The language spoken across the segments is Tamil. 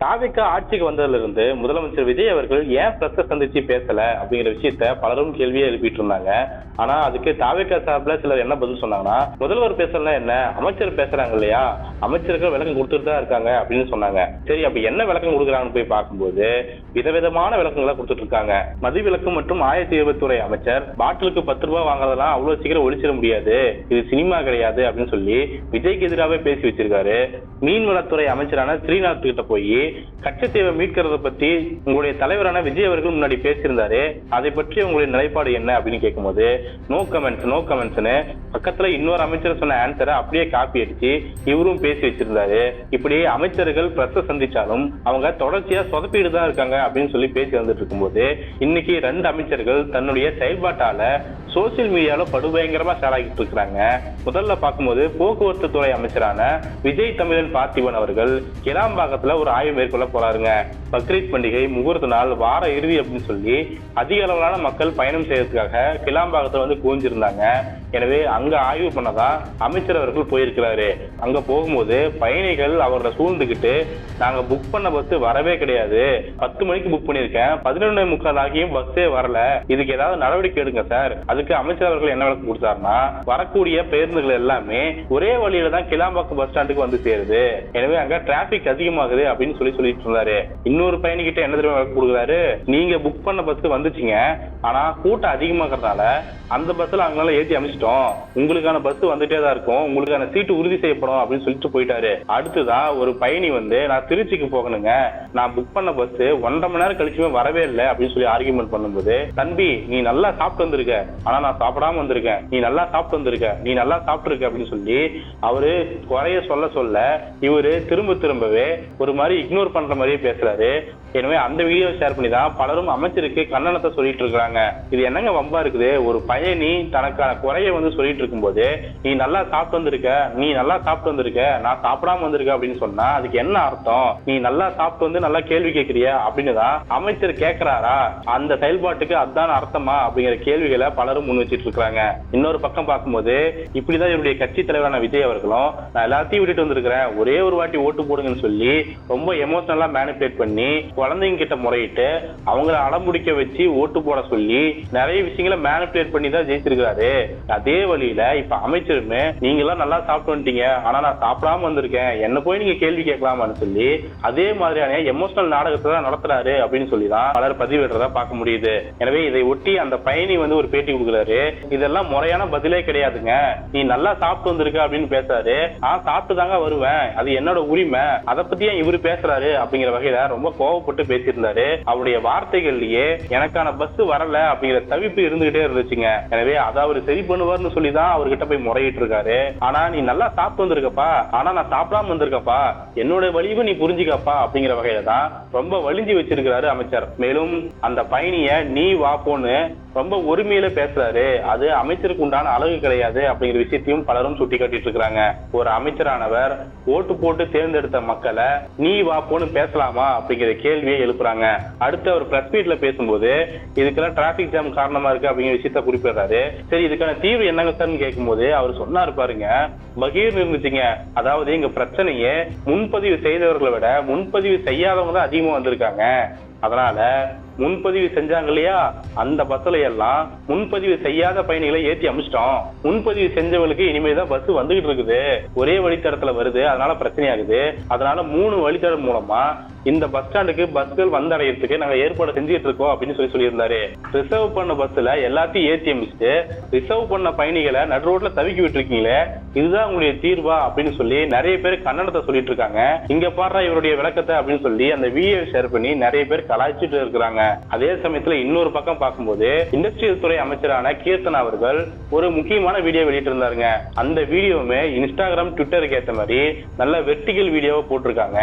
தாவேக்கா ஆட்சிக்கு வந்ததுல இருந்து முதலமைச்சர் விஜய் அவர்கள் ஏன் பிரஸ் சந்திச்சு பேசல அப்படிங்கிற விஷயத்த பலரும் கேள்வியே எழுப்பிட்டு இருந்தாங்க. ஆனா அதுக்கு தாவேக்கா சார்பில் சிலர் என்ன பதில் சொன்னாங்கன்னா, முதல்வர் பேசலாம் என்ன, அமைச்சர் பேசுறாங்க இல்லையா, அமைச்சர்கள் விளக்கம் கொடுத்துட்டு தான் இருக்காங்க அப்படின்னு சொன்னாங்க. சரி, அப்ப என்ன விளக்கம் கொடுக்குறாங்கன்னு போய் பார்க்கும்போது விதவிதமான விளக்கங்களை கொடுத்துட்டு இருக்காங்க. மது விலக்கு மற்றும் 1020 அமைச்சர் பாட்டிலுக்கு 10 ரூபாய் வாங்குறதெல்லாம் அவ்வளவு சீக்கிரம் ஒழிச்சிட முடியாது, இது சினிமா கிடையாது அப்படின்னு சொல்லி விஜய்க்கு எதிராகவே பேசி வச்சிருக்காரு. மீன்வளத்துறை அமைச்சரான ஸ்ரீநாத் கிட்ட போய் கச்சத்தீவை மீட்கிறத பத்தி உங்களுடைய தலைவரான விஜய் அவர்கள் முன்னாடி பேசியிருந்தாரு, அதை பற்றி உங்களுடைய நிலைப்பாடு என்ன அப்படின்னு கேட்கும்போது நோ கமெண்ட்ஸ்னு பக்கத்துல இன்னொரு அமைச்சர் சொன்ன ஆன்சரை அப்படியே காப்பி அடிச்சு இவரும் பேசி வச்சிருந்தாரு. இப்படி அமைச்சர்கள் பிரஸ் சந்திச்சாலும் அவங்க தொடர்ச்சியா சொதப்பிட்டு தான் இருக்காங்க அப்படின்னு சொல்லி பேசி வந்துட்டு இருக்கும்போது இன்னைக்கு 2 அமைச்சர்கள் தன்னுடைய செயல்பாட்டால சோசியல் மீடியால படுபயங்கரமா ஷேர் ஆகிட்டு இருக்கிறாங்க. முதல்ல பார்க்கும்போது போக்குவரத்து துறை அமைச்சரான விஜய் தமிழன் பார்த்திபன் அவர்கள் கிளாம்பாக்கத்துல ஒரு ஆய்வு மேற்கொள்ள போறாருங்க. பக்ரீத் பண்டிகை முகூர்த்த நாள், வார இறுதி அப்படின்னு சொல்லி அதிக அளவிலான மக்கள் பயணம் செய்யறதுக்காக கிளாம்பாக்கத்துல வந்து குவிஞ்சிருந்தாங்க. எனவே அங்க ஆய்வு பண்ணதான் அமைச்சர் அவர்கள் போயிருக்கிறாரு. அங்க போகும்போது பயணிகள் அவரை சூழ்ந்துகிட்டு, நாங்க புக் பண்ண பஸ் வரவே கிடையாது, 10 மணிக்கு புக் பண்ணிருக்கேன், 11:45 ஆகியும் பஸ்ஸே வரல, இதுக்கு ஏதாவது நடவடிக்கை எடுங்க சார். அதுக்கு அமைச்சர் அவர்கள் என்ன விளக்கம் கொடுத்தாருன்னா, வரக்கூடிய பேருந்துகள் எல்லாமே ஒரே வழியில தான் கிளாம்பாக்கம் பஸ் ஸ்டாண்டுக்கு வந்து சேருது, எனவே அங்க டிராபிக் அதிகமாகுது அப்படின்னு சொல்லிட்டு இருந்தாரு. இன்னொரு பயணிகிட்ட என்ன தெரியுமா விளக்கம் கொடுக்குறாரு, நீங்க புக் பண்ண பஸ் வந்துச்சுங்க, ஆனா கூட்டம் அதிகமாகறதால அந்த பஸ்ல அவங்களால ஏற்றி அமைச்சிட்டோம், உங்களுக்கான பஸ் வந்துட்டே தான் இருக்கும், உங்களுக்கான சீட்டு உறுதி செய்யப்படும் அப்படின்னு சொல்லிட்டு போயிட்டாரு. அடுத்துதான் ஒரு பயணி வந்து, நான் திருச்சிக்கு போகணுங்க, நான் புக் பண்ண பஸ் 1.5 மணி நேரம் கழிச்சுமே வரவே இல்லை அப்படின்னு சொல்லி ஆர்கியூமெண்ட் பண்ணும்போது, தம்பி நீ நல்லா சாப்பிட்டு வந்திருக்க, ஆனா நான் சாப்பிடாம வந்திருக்கேன், நீ நல்லா சாப்பிட்டு வந்திருக்க, நீ நல்லா சாப்பிட்டு இருக்க அப்படின்னு சொல்லி அவரு குறைய சொல்ல இவரு திரும்பவே ஒரு மாதிரி இக்னோர் பண்ற மாதிரியே பேசுறாரு. எனவே அந்த வீடியோ ஷேர் பண்ணி தான் பலரும் அமைச்சருக்கு கண்டனத்தை சொல்லிட்டு இருக்காங்க. இது என்னங்க வம்பா இருக்குது, ஒரு பயணி தனக்கான குறைய வந்து சொல்லிட்டு இருக்கும்போது நீ நல்லா சாப்பிட்டு வந்திருக்க, நீ நல்லா சாப்பிட்டு வந்திருக்க, நான் சாப்பிடாம வந்திருக்க அப்படின்னு சொன்னா அதுக்கு என்ன அர்த்தம், நீ நல்லா சாப்பிட்டு வந்து நல்லா கேள்வி கேட்கிறியா அப்படின்னு தான் அமைச்சர் கேட்கிறாரா, அந்த செயல்பாட்டுக்கு அதான் அர்த்தமா அப்படிங்கிற கேள்விகளை பலரும் முன் வச்சிட்டு இருக்காங்க. இன்னொரு பக்கம் பார்க்கும்போது இப்படிதான் இவருடைய கட்சி தலைவரான விஜய் அவர்களும், நான் எல்லாத்தையும் விட்டுட்டு வந்திருக்கிறேன், ஒரே ஒரு வாட்டி ஓட்டு போடுங்கன்னு சொல்லி ரொம்ப எமோஷனலா மேனிபுலேட் பண்ணி குழந்தைங்க கிட்ட முறையிட்டு அவங்கள அடம்பிடிக்க வச்சு ஓட்டு போட சொல்லி நிறைய விஷயங்களை மேனிபுலேட் பண்ணி தான் ஜெயிச்சிருக்காரு. அதே வழியில இப்ப அமைச்சருமே, நீங்க எல்லாம் நல்லா சாப்பிட்டு வந்துட்டீங்க, ஆனா நான் சாப்பிடாம வந்திருக்கேன், என்ன போய் நீங்க கேள்வி கேட்கலாமான்னு சொல்லி அதே மாதிரியான எமோஷனல் நாடகத்தை தான் நடத்துறாரு அப்படின்னு சொல்லிதான் பலர் பதிவிடுறதா பார்க்க முடியுது. எனவே இதை ஒட்டி அந்த பயணி வந்து ஒரு பேட்டி கொடுக்குறாரு, இதெல்லாம் முறையான பதிலே கிடையாதுங்க, நீ நல்லா சாப்பிட்டு வந்திருக்க அப்படின்னு பேசுறாரு, சாப்பிட்டு தாங்க வருவேன், அது என்னோட உரிமை, அதை பத்தி ஏன் இவரு பேசுறாரு அப்படிங்கிற வகையில ரொம்ப கோவப்பட்டு பேசியிருந்தாரு. அவருடைய வார்த்தைகள்லயே எனக்கான பஸ் வரல அப்படிங்கிற தவிப்பு இருந்துகிட்டே இருந்துச்சுங்க. எனவே அதை அவர் சரி பண்ணுவார்னு சொல்லிதான் அவர்கிட்ட போய் முறையிட்டு இருக்காரு. ஆனா நீ நல்லா சாப்பிட்டு வந்திருக்கப்பா, ஆனா நான் சாப்பிடாம வந்திருக்கப்பா, என்னோட வலிவு நீ புரிஞ்சுக்கப்பா அப்படிங்கிற வகையில தான் ரொம்ப வலிஞ்சு வச்சிருக்கிறாரு அமைச்சர். மேலும் அந்த பயணிய நீ வா போன்னு ரொம்ப ஒருமையில பேசுறாரு, அது அமைச்சருக்கு உண்டான அழகு கிடையாது அப்படிங்கிற விஷயத்தையும் பலரும் சுட்டி காட்டிட்டு இருக்காங்க. ஒரு அமைச்சரானவர் ஓட்டு போட்டு தேர்ந்தெடுத்த மக்களை நீ வா போன்னு பேசலாமா அப்படிங்கிற கேள்வியை எழுப்புறாங்க. அடுத்து அவர் பிரஸ் மீட்ல பேசும்போது இதுக்கெல்லாம் டிராபிக் ஜாம் காரணமா இருக்கு அப்படிங்கிற விஷயத்த குறிப்பிடுறாரு. சரி, இதுக்கான தீர்வு என்னங்க சார் கேட்கும்போது அவர் சொன்னாரு பாருங்க, பகீர் இருந்துச்சுங்க, அதாவது இங்க பிரச்சனையே முன்பதிவு செய்தவர்களை விட முன்பதிவு செய்யாதவங்க தான் அதிகமா வந்திருக்காங்க, அதனால முன்பதிவு செஞ்சாங்க இல்லையா அந்த பஸ்ல எல்லாம் முன்பதிவு செய்யாத பயணிகளை ஏற்றி அமைச்சிட்டோம், முன்பதிவு செஞ்சவங்களுக்கு இனிமேதான் பஸ் வந்துகிட்டு இருக்குது, ஒரே வழித்தடத்துல வருது, அதனால பிரச்சனையாகுது, அதனால 3 வழித்தடம் மூலமா இந்த பஸ் ஸ்டாண்டுக்கு பஸ்கள் வந்தடையறதுக்கு நாங்க ஏற்பாடு செஞ்சுட்டு இருக்கோம் அப்படின்னு சொல்லியிருந்தாரு. ரிசர்வ் பண்ண பஸ்ல எல்லாத்தையும் ஏற்றி அமைச்சிட்டு ரிசர்வ் பண்ண பயணிகளை நடு ரோட்ல தவிக்கி விட்டு இருக்கீங்களே, இதுதான் உங்களுடைய தீர்வா அப்படின்னு சொல்லி நிறைய பேர் கன்னடத்தை சொல்லிட்டு இருக்காங்க. இங்க பாடுற இவருடைய விளக்கத்தை அப்படின்னு சொல்லி அந்த வீடியோ ஷேர் பண்ணி நிறைய பேர் கலாய்ச்சிட்டு இருக்கிறாங்க. அதே சமயத்துல இன்னொரு பக்கம் பார்க்கும்போது இண்டஸ்ட்ரியல் துறை அமைச்சரான கீர்த்தனா அவர்கள் ஒரு முக்கியமான வீடியோ வெளியிட்டு இருந்தாருங்க. அந்த வீடியோவுமே இன்ஸ்டாகிராம் ட்விட்டருக்கு ஏற்ற மாதிரி நல்ல வெர்டிகல் வீடியோவை போட்டிருக்காங்க.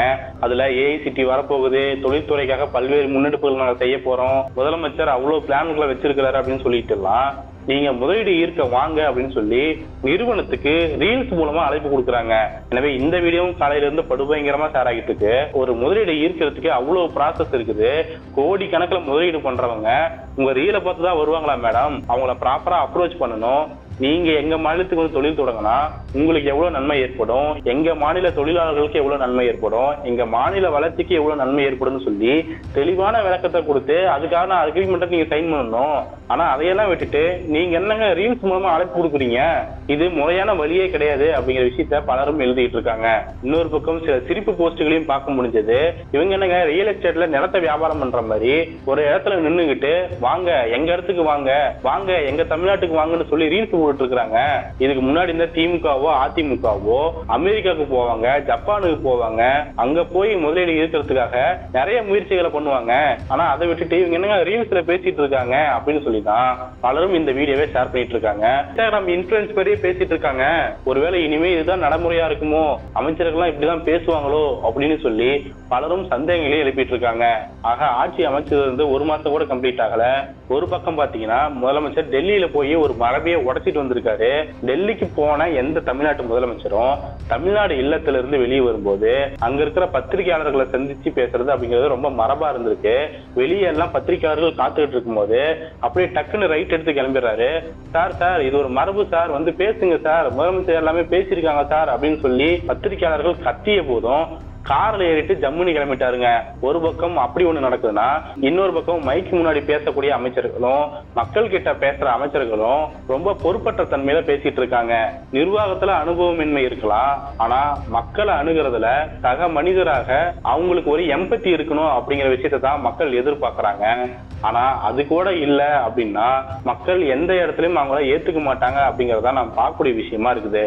அதுல ஏஐசிடி வரப்போகுது, தொழில்துறைக்காக பல்வேறு முன்னெடுப்புகள் நாங்க செய்ய போறோம், முதலமைச்சர் அவ்வளவு பிளான்களை வச்சிருக்கிறாரு அப்படின்னு சொல்லிட்டு எல்லாம் நீங்க முதலீடு ஈர்க்க வாங்க அப்படின்னு சொல்லி நிறுவனத்துக்கு ரீல்ஸ் மூலமா அழைப்பு கொடுக்குறாங்க. எனவே இந்த வீடியோவும் காலையில இருந்து படுபயங்கரமா ஷேர் ஆகிட்டு இருக்கு. ஒரு முதலீடு ஈர்க்கிறதுக்கு அவ்வளவு ப்ராசஸ் இருக்குது, கோடி கணக்குல முதலீடு பண்றவங்க உங்க ரீலை பார்த்து தான் வருவாங்களா மேடம், அவங்கள ப்ராப்பரா அப்ரோச் பண்ணணும், நீங்க எங்க மாநிலத்துக்கு வந்து தொழில் தொடங்கினா உங்களுக்கு எவ்வளவு நன்மை ஏற்படும், எங்க மாநில தொழிலாளர்களுக்கு எவ்வளவு நன்மை ஏற்படும், எங்க மாநில வளர்ச்சிக்கு எவ்வளவு நன்மை ஏற்படும் சொல்லி தெளிவான விளக்கத்தை கொடுத்து அதுக்கான அக்ரிமெண்ட்டை நீங்க சைன் பண்ணணும். ஆனா அதையெல்லாம் விட்டுட்டு நீங்க என்னங்க ரீல்ஸ் மூலமா அழைப்பு கொடுக்குறீங்க, இது முறையான வழியே கிடையாது அப்படிங்கிற விஷயத்த பலரும் எழுதிட்டு இருக்காங்க. இன்னொரு பக்கம் சில சிரிப்பு போஸ்டுகளையும் பார்க்க முடிஞ்சது. இவங்க என்னங்க ரியல் எஸ்டேட்ல நிலத்தை வியாபாரம் பண்ற மாதிரி ஒரு இடத்துல நின்னுகிட்டு வாங்க எங்க இடத்துக்கு வாங்க, வாங்க எங்க தமிழ்நாட்டுக்கு வாங்கன்னு சொல்லி ரீல்ஸ் போட்டு இருக்காங்க. இதுக்கு முன்னாடி இந்த திமுகவோ அதிமுகவோ அமெரிக்காவுக்கு போவாங்க, ஜப்பானுக்கு போவாங்க, அங்க போய் முதலீடு இருக்கிறதுக்காக நிறைய முயற்சிகளை பண்ணுவாங்க. ஆனா அதை விட்டுட்டு இவங்க என்னங்க ரீல்ஸ்ல பேசிட்டு இருக்காங்க அப்படின்னு சொல்லிதான் பலரும் இந்த வீடியோவை ஷேர் பண்ணிட்டு இருக்காங்க. இன்ஸ்டாகிராம் இன்ஃபுளுன்ஸ் பெரிய பேசிட்டு இருக்காங்க. ஒருவேளை இனிமே இதுதான் நடைமுறையா இருக்குமோ, அமைச்சர்கள்லாம் இப்படிதான் பேசுவாங்களோ அப்படின்னு சொல்லி பலரும் சந்தேகங்களே எழுப்பிட்டு இருக்காங்க. ஆக ஆட்சி அமைச்சது ஒரு மாசம் கூட கம்ப்ளீட் ஆகல. ஒரு பக்கம் பாத்தீங்கன்னா முதலமைச்சர் டெல்லியில போய் ஒரு மரபையை உடைச்சிட்டு வந்திருக்காரு. டெல்லிக்கு போன எந்த தமிழ்நாட்டு முதலமைச்சரும் தமிழ்நாடு இல்லத்துல இருந்து வெளியே வரும்போது அங்க இருக்கிற பத்திரிகையாளர்களை சந்திச்சு பேசுறது அப்படிங்கிறது ரொம்ப மரபா இருந்திருக்கு. வெளியே எல்லாம் பத்திரிகையாளர்கள் காத்துக்கிட்டு இருக்கும் போது அப்படியே டக்குன்னு ரைட் எடுத்து கிளம்பிடுறாரு. சார் சார் இது ஒரு மரபு சார், வந்து பேசுங்க சார், முதலமைச்சர் எல்லாமே பேசியிருக்காங்க சார் அப்படின்னு சொல்லி பத்திரிகையாளர்கள் கத்திய போதும் கார்ல ஏறிட்டு ஜம்முனி கிளம்பிட்டாருங்க. ஒரு பக்கம் அப்படி ஒண்ணு நடக்குதுன்னா இன்னொரு பக்கம் மைக்கு முன்னாடி பேசக்கூடிய அமைச்சர்களும் மக்கள் கிட்ட பேசுற அமைச்சர்களும் ரொம்ப பொறுப்பற்ற தன்மையில பேசிட்டு இருக்காங்க. நிர்வாகத்துல அனுபவமின்மை இருக்கலாம், ஆனா மக்களை அணுகிறதுல சக மனிதராக அவங்களுக்கு ஒரு எம்பத்தி இருக்கணும் அப்படிங்கிற விஷயத்தை தான் மக்கள் எதிர்பார்க்கறாங்க. ஆனா அது கூட இல்ல அப்படின்னா மக்கள் எந்த இடத்துலயும் அவங்கள ஏத்துக்க மாட்டாங்க அப்படிங்கறத நாம் பார்க்கக்கூடிய விஷயமா இருக்குது.